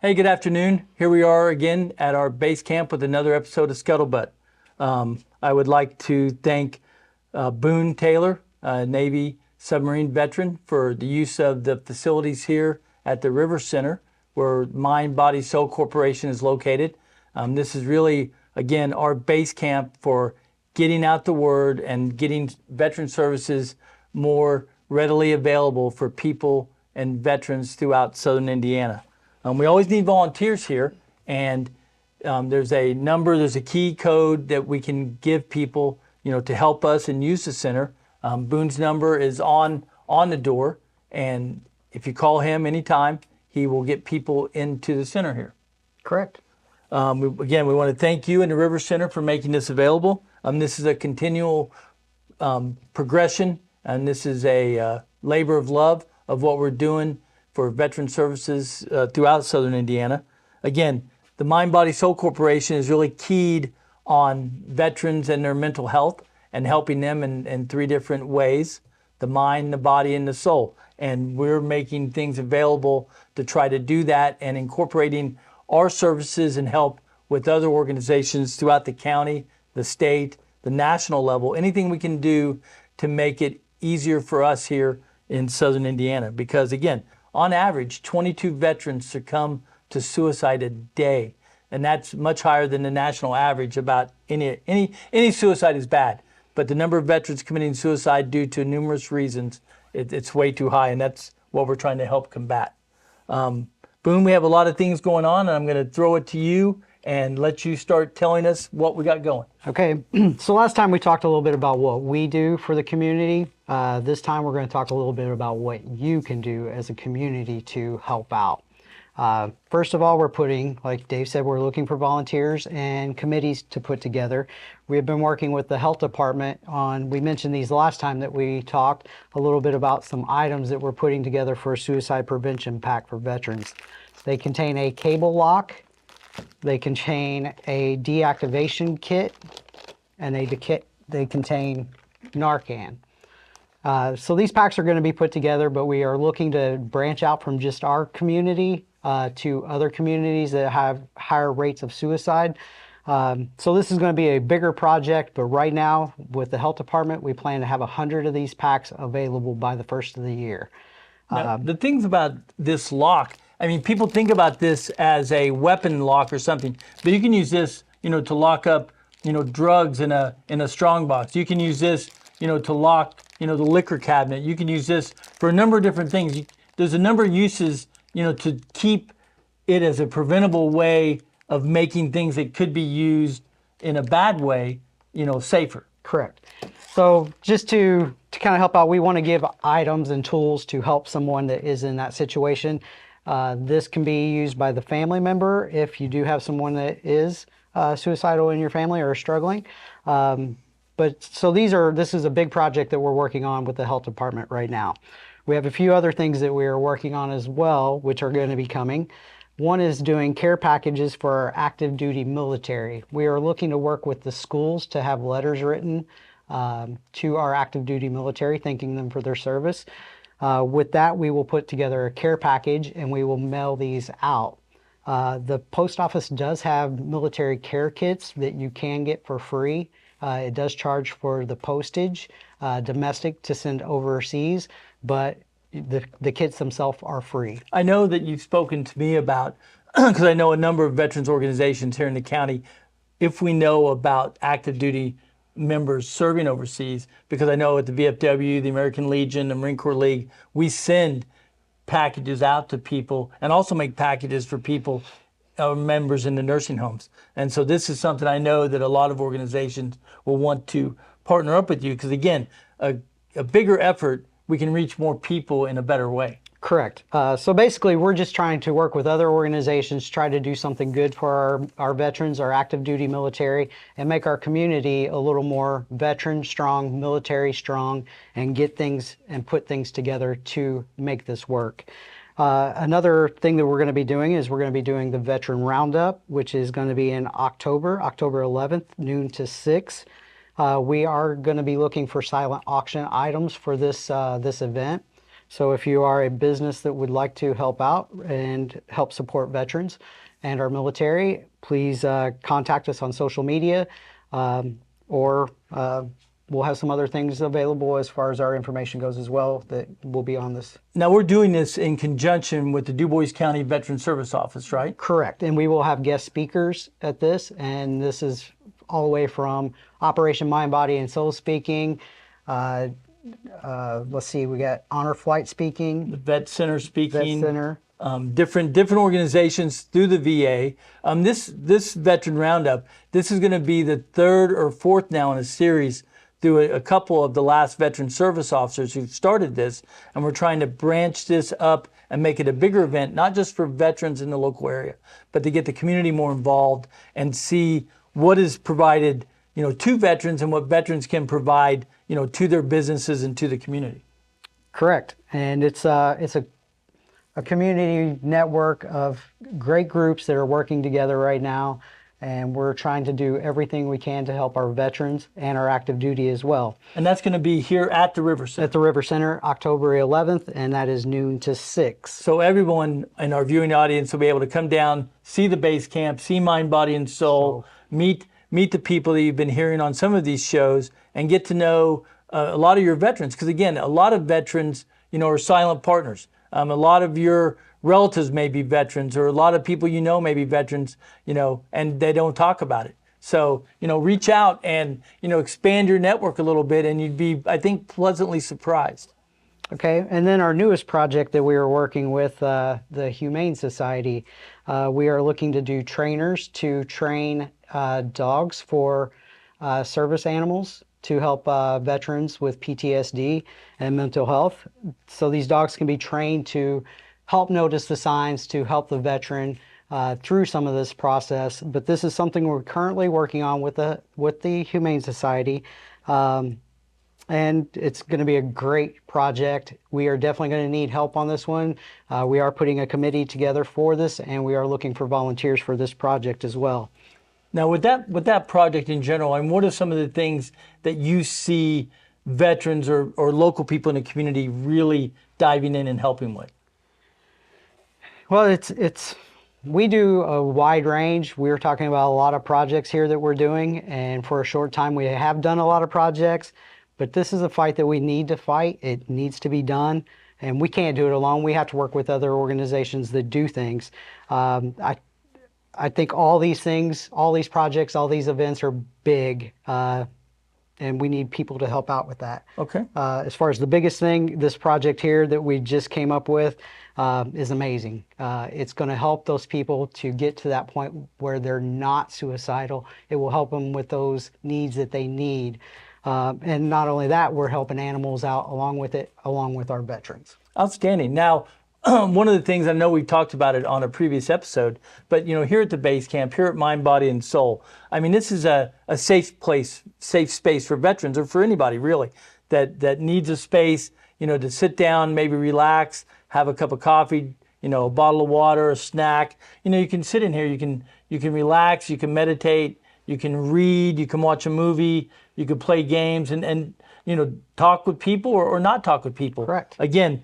Hey, good afternoon. Here we are again at our base camp with another episode of Scuttlebutt. I would like to thank Boone Taylor, Navy submarine veteran, for the use of the facilities here at the River Center, where Mind, Body, Soul Corporation is located. This is really, again, our base camp for getting out the word and getting veteran services more readily available for people and veterans throughout southern Indiana. We always need volunteers here, and there's a key code that we can give people, to help us and use the center. Boone's number is on the door, and if you call him anytime, he will get people into the center here. Correct. We want to thank you and the River Center for making this available. This is a continual progression, and this is a labor of love of what we're doing for veteran services throughout southern Indiana. Again, the Mind, Body, Soul Corporation is really keyed on veterans and their mental health and helping them in three different ways: the mind, the body, and the soul. And we're making things available to try to do that and incorporating our services and help with other organizations throughout the county, the state, the national level, anything we can do to make it easier for us here in southern Indiana. Because again, on average, 22 veterans succumb to suicide a day, and that's much higher than the national average. About any suicide is bad, but the number of veterans committing suicide due to numerous reasons, it's way too high, and that's what we're trying to help combat. Boone, we have a lot of things going on, and I'm going to throw it to you and let you start telling us what we got going. Okay, so last time we talked a little bit about what we do for the community. This time we're going to talk a little bit about what you can do as a community to help out. First of all, we're putting, like Dave said, we're looking for volunteers and committees to put together. We've been working with the health department on, we mentioned these last time that we talked a little bit about some items that we're putting together for a suicide prevention pack for veterans. They contain a cable lock, they contain a deactivation kit, and they contain Narcan. So these packs are going to be put together, but we are looking to branch out from just our community to other communities that have higher rates of suicide. So this is going to be a bigger project, but right now with the health department, we plan to have 100 of these packs available by the first of the year. Now, the things about this lock, I mean, people think about this as a weapon lock or something, but you can use this, to lock up, drugs in a strong box. You can use this, to lock, the liquor cabinet. You can use this for a number of different things. There's a number of uses, to keep it as a preventable way of making things that could be used in a bad way, safer. Correct. So just to kind of help out, we want to give items and tools to help someone that is in that situation. This can be used by the family member if you do have someone that is suicidal in your family or struggling. But so this is a big project that we're working on with the health department right now. We have a few other things that we are working on as well, which are going to be coming. One is doing care packages for our active duty military. We are looking to work with the schools to have letters written to our active duty military, thanking them for their service. With that, we will put together a care package and we will mail these out. The post office does have military care kits that you can get for free. It does charge for the postage, domestic to send overseas, but the kits themselves are free. I know that you've spoken to me about, because I know a number of veterans organizations here in the county, if we know about active duty members serving overseas, because I know at the VFW, the American Legion, the Marine Corps League, we send packages out to people and also make packages for people, members in the nursing homes. And so this is something I know that a lot of organizations will want to partner up with you, because again, a bigger effort, we can reach more people in a better way. Correct. So basically, we're just trying to work with other organizations, try to do something good for our veterans, our active duty military, and make our community a little more veteran strong, military strong, and get things and put things together to make this work. Another thing that we're going to be doing is we're going to be doing the Veteran Roundup, which is going to be in October 11th, noon to 6. We are going to be looking for silent auction items for this event. So if you are a business that would like to help out and help support veterans and our military, please contact us on social media, or we'll have some other things available as far as our information goes as well that will be on this. Now, we're doing this in conjunction with the Du Bois County Veteran Service Office, right? Correct. And we will have guest speakers at this. And this is all the way from Operation Mind, Body, and Soul speaking. Let's see, we got Honor Flight speaking. The Vet Center speaking. Vet Center. Different organizations through the VA. This Veteran Roundup, this is going to be the third or fourth now in a series through a couple of the last veteran service officers who've started this, and we're trying to branch this up and make it a bigger event, not just for veterans in the local area, but to get the community more involved and see what is provided, to veterans and what veterans can provide, to their businesses and to the community. Correct. And it's a community network of great groups that are working together right now. And we're trying to do everything we can to help our veterans and our active duty as well. And that's going to be here at the River Center. At the River Center, October 11th, and that is noon to 6. So everyone in our viewing audience will be able to come down, see the base camp, see Mind, Body, and Soul, meet the people that you've been hearing on some of these shows, and get to know a lot of your veterans. Because again, a lot of veterans, are silent partners. A lot of your relatives may be veterans, or a lot of people may be veterans, and they don't talk about it. So, reach out and, expand your network a little bit, and you'd be, I think, pleasantly surprised. Okay, and then our newest project that we are working with, the Humane Society, we are looking to do trainers to train dogs for service animals to help veterans with PTSD and mental health. So these dogs can be trained to help notice the signs, to help the veteran through some of this process. But this is something we're currently working on with the Humane Society. And it's going to be a great project. We are definitely going to need help on this one. We are putting a committee together for this, and we are looking for volunteers for this project as well. Now, with that project in general, and what are some of the things that you see veterans or local people in the community really diving in and helping with? Well, we do a wide range. We're talking about a lot of projects here that we're doing, and for a short time we have done a lot of projects, but this is a fight that we need to fight. It needs to be done, and we can't do it alone. We have to work with other organizations that do things. I think all these things, all these projects, all these events are big, and we need people to help out with that. Okay. As far as the biggest thing, this project here that we just came up with is amazing. It's going to help those people to get to that point where they're not suicidal. It will help them with those needs that they need. And not only that, we're helping animals out along with our veterans. Outstanding. Now, one of the things, I know we talked about it on a previous episode, but here at the base camp, here at Mind, Body, and Soul, I mean, this is a safe space for veterans, or for anybody really that needs a space, to sit down, maybe relax, have a cup of coffee, a bottle of water, a snack. You can sit in here, you can relax, you can meditate, you can read, you can watch a movie, you can play games, and talk with people or not talk with people. Correct. Again,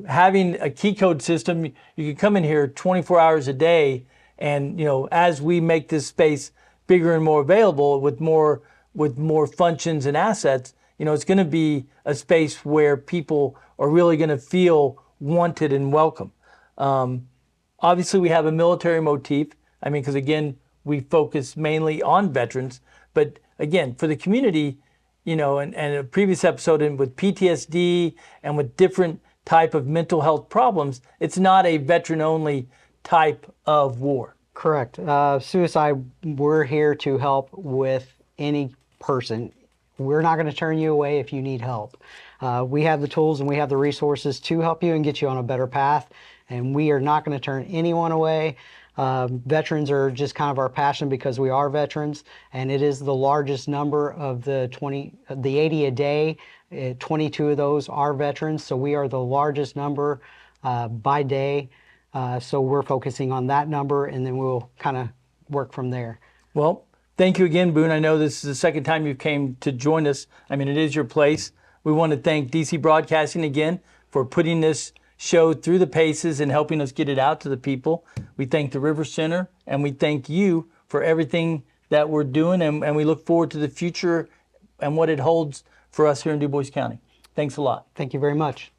having a key code system, you can come in here 24 hours a day, and as we make this space bigger and more available with more functions and assets, it's going to be a space where people are really going to feel wanted and welcome. Obviously, we have a military motif. I mean, because again, we focus mainly on veterans, but again, for the community, and a previous episode with PTSD and with different type of mental health problems, it's not a veteran-only type of war. Correct. Suicide, we're here to help with any person. We're not going to turn you away if you need help. We have the tools and we have the resources to help you and get you on a better path, and we are not going to turn anyone away. Veterans are just kind of our passion because we are veterans, and it is the largest number of the 80 a day. 22 of those are veterans, so we are the largest number by day. So we're focusing on that number, and then we'll kind of work from there. Well, thank you again, Boone. I know this is the second time you came to join us. I mean, it is your place. We want to thank DC Broadcasting again for putting this show through the paces and helping us get it out to the people. We thank the River Center, and we thank you for everything that we're doing, and we look forward to the future and what it holds for us here in Du Bois County. Thanks a lot. Thank you very much.